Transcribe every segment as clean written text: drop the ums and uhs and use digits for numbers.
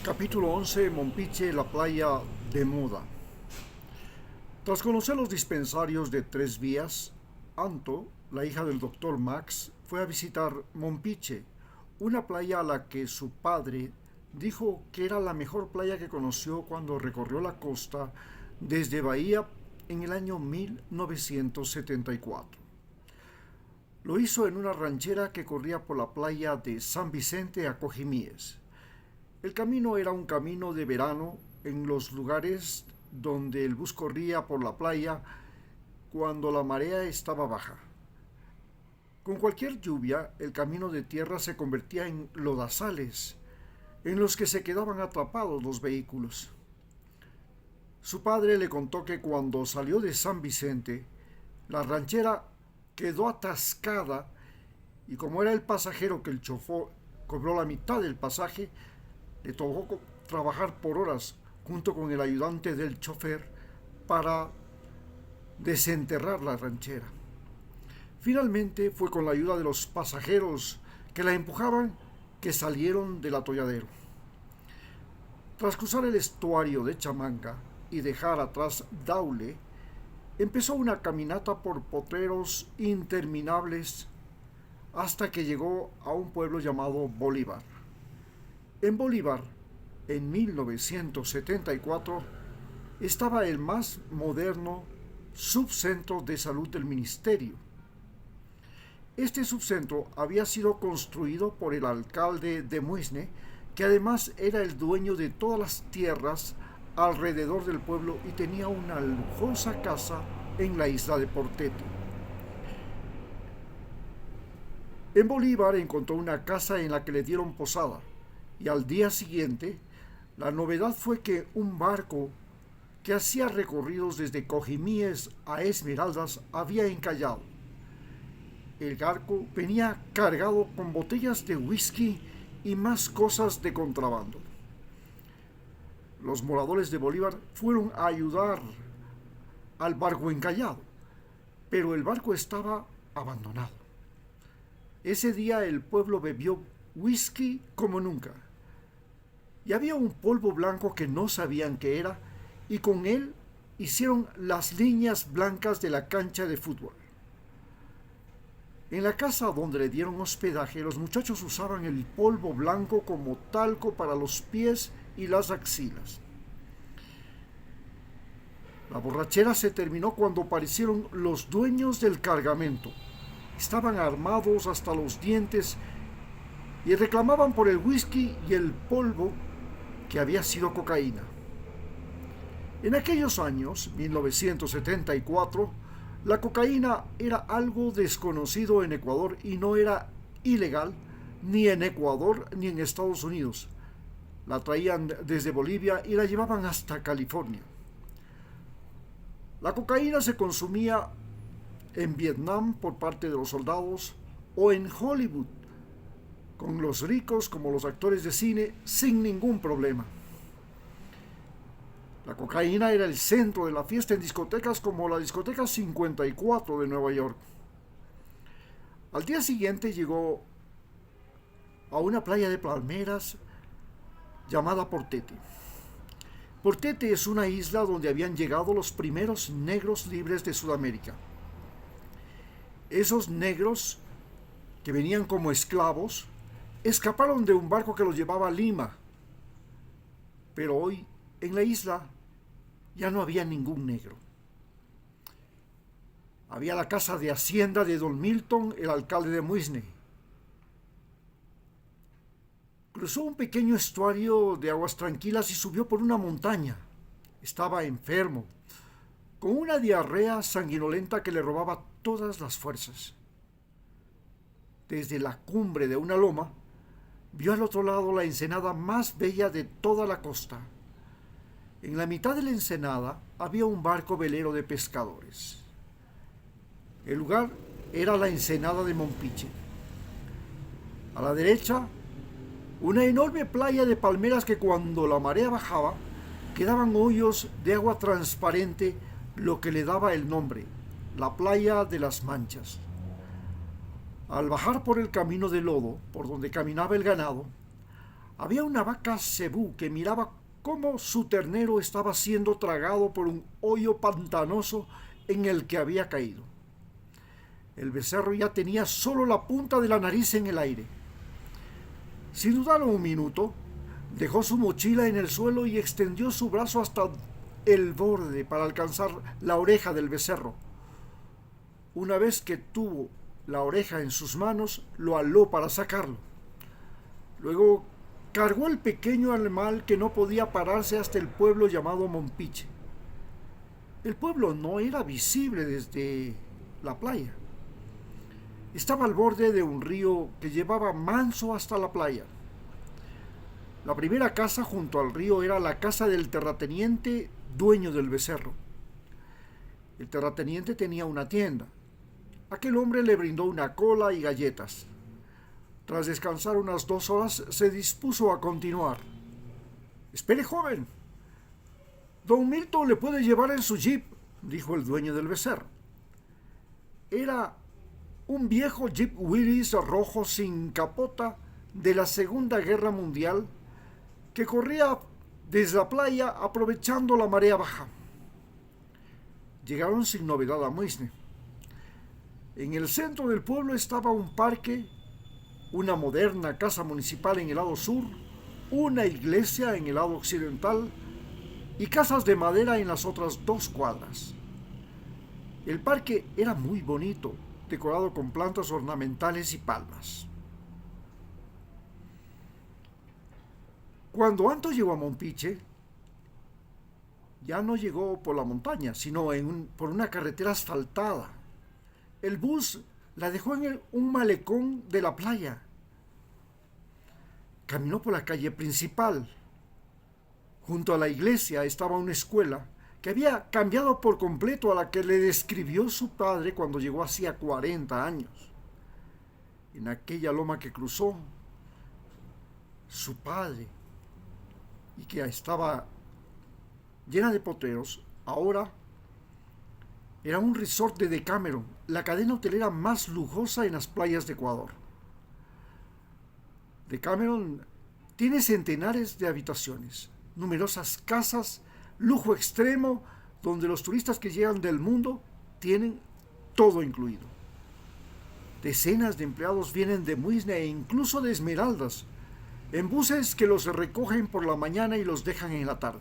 Capítulo 11. Mompiche, la playa de moda. Tras conocer los dispensarios de Tres Vías, Anto, la hija del doctor Max, fue a visitar Mompiche, una playa a la que su padre dijo que era la mejor playa que conoció cuando recorrió la costa desde Bahía en el año 1974. Lo hizo en una ranchera que corría por la playa de San Vicente a Cojimíes. El camino era un camino de verano en los lugares donde el bus corría por la playa cuando la marea estaba baja. Con cualquier lluvia, el camino de tierra se convertía en lodazales, en los que se quedaban atrapados los vehículos. Su padre le contó que cuando salió de San Vicente, la ranchera quedó atascada y como era el pasajero que el chofer cobró la mitad del pasaje, le tocó trabajar por horas junto con el ayudante del chofer para desenterrar la ranchera. Finalmente fue con la ayuda de los pasajeros que la empujaban que salieron del atolladero. Tras cruzar el estuario de Chamanga y dejar atrás Daule, empezó una caminata por potreros interminables hasta que llegó a un pueblo llamado Bolívar. En Bolívar, en 1974, estaba el más moderno subcentro de salud del ministerio. Este subcentro había sido construido por el alcalde de Muisne, que además era el dueño de todas las tierras alrededor del pueblo y tenía una lujosa casa en la isla de Portete. En Bolívar encontró una casa en la que le dieron posada y al día siguiente la novedad fue que un barco que hacía recorridos desde Cojimíes a Esmeraldas había encallado. El barco venía cargado con botellas de whisky y más cosas de contrabando. Los moradores de Bolívar fueron a ayudar al barco encallado, pero el barco estaba abandonado. Ese día el pueblo bebió whisky como nunca. Y había un polvo blanco que no sabían qué era, y con él hicieron las líneas blancas de la cancha de fútbol. En la casa donde le dieron hospedaje, los muchachos usaban el polvo blanco como talco para los pies y las axilas. La borrachera se terminó cuando aparecieron los dueños del cargamento. Estaban armados hasta los dientes y reclamaban por el whisky y el polvo que había sido cocaína. En aquellos años, 1974, la cocaína era algo desconocido en Ecuador y no era ilegal ni en Ecuador ni en Estados Unidos. La traían desde Bolivia y la llevaban hasta California. La cocaína se consumía en Vietnam por parte de los soldados o en Hollywood con los ricos como los actores de cine sin ningún problema. La cocaína era el centro de la fiesta en discotecas como la discoteca 54 de Nueva York. Al día siguiente llegó a una playa de palmeras llamada Portete. Portete es una isla donde habían llegado los primeros negros libres de Sudamérica. Esos negros que venían como esclavos escaparon de un barco que los llevaba a Lima. Pero hoy, en la isla, ya no había ningún negro. Había la casa de hacienda de Don Milton, el alcalde de Muisne. Cruzó un pequeño estuario de aguas tranquilas y subió por una montaña. Estaba enfermo, con una diarrea sanguinolenta que le robaba todas las fuerzas. Desde la cumbre de una loma, vio al otro lado la ensenada más bella de toda la costa. En la mitad de la ensenada había un barco velero de pescadores. El lugar era la ensenada de Mompiche. A la derecha, una enorme playa de palmeras que cuando la marea bajaba, quedaban hoyos de agua transparente, lo que le daba el nombre, la playa de las Manchas. Al bajar por el camino de lodo por donde caminaba el ganado, Había una vaca cebú que miraba cómo su ternero estaba siendo tragado por un hoyo pantanoso en el que había caído. El becerro ya tenía solo la punta de la nariz en el aire. Sin dudar un minuto, dejó su mochila en el suelo y extendió su brazo hasta el borde para alcanzar la oreja del becerro. Una vez que tuvo la oreja en sus manos, lo aló para sacarlo. Luego cargó el pequeño animal que no podía pararse hasta el pueblo llamado Mompiche. El pueblo no era visible desde la playa. Estaba al borde de un río que llevaba manso hasta la playa. La primera casa junto al río era la casa del terrateniente dueño del becerro. El terrateniente tenía una tienda. Aquel hombre le brindó una cola y galletas. Tras descansar unas 2 horas, se dispuso a continuar. «Espere, joven. Don Milton le puede llevar en su jeep», dijo el dueño del becerro. Era un viejo Jeep Willys rojo sin capota de la Segunda Guerra Mundial que corría desde la playa aprovechando la marea baja. Llegaron sin novedad a Muisne. En el centro del pueblo estaba un parque, una moderna casa municipal en el lado sur, una iglesia en el lado occidental y casas de madera en las otras 2 cuadras. El parque era muy bonito, decorado con plantas ornamentales y palmas. Cuando Anto llegó a Mompiche, ya no llegó por la montaña, sino por una carretera asfaltada. El bus la dejó en un malecón de la playa. Caminó por la calle principal. Junto a la iglesia estaba una escuela que había cambiado por completo a la que le describió su padre cuando llegó hacía 40 años. En aquella loma que cruzó, su padre, y que estaba llena de potreros, ahora era un resort de Decameron, la cadena hotelera más lujosa en las playas de Ecuador. Decameron tiene centenares de habitaciones, numerosas casas, lujo extremo, donde los turistas que llegan del mundo tienen todo incluido. Decenas de empleados vienen de Muisne e incluso de Esmeraldas, en buses que los recogen por la mañana y los dejan en la tarde.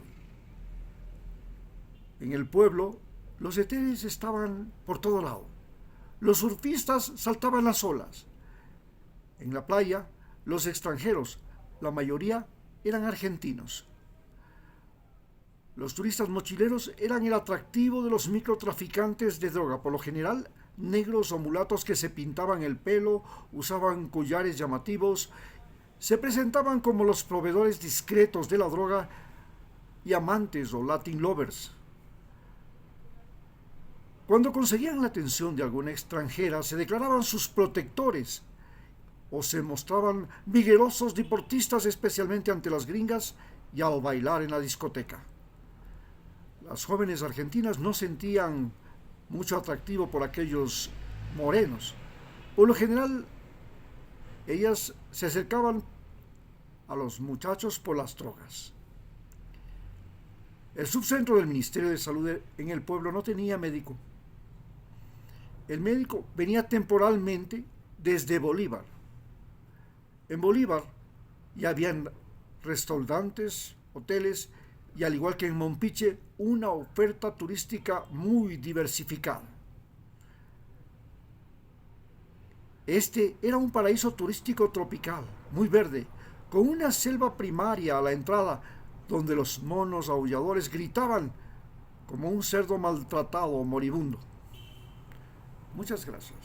En el pueblo, los eteres estaban por todo lado. Los surfistas saltaban las olas. En la playa, los extranjeros, la mayoría, eran argentinos. Los turistas mochileros eran el atractivo de los microtraficantes de droga, por lo general negros o mulatos que se pintaban el pelo, usaban collares llamativos, se presentaban como los proveedores discretos de la droga y amantes o Latin lovers. Cuando conseguían la atención de alguna extranjera, se declaraban sus protectores o se mostraban vigorosos deportistas, especialmente ante las gringas y al bailar en la discoteca. Las jóvenes argentinas no sentían mucho atractivo por aquellos morenos. Por lo general, ellas se acercaban a los muchachos por las drogas. El subcentro del Ministerio de Salud en el pueblo no tenía médico. El médico venía temporalmente desde Bolívar. En Bolívar ya habían restaurantes, hoteles y, al igual que en Mompiche, una oferta turística muy diversificada. Este era un paraíso turístico tropical, muy verde, con una selva primaria a la entrada, donde los monos aulladores gritaban como un cerdo maltratado o moribundo. Muchas gracias.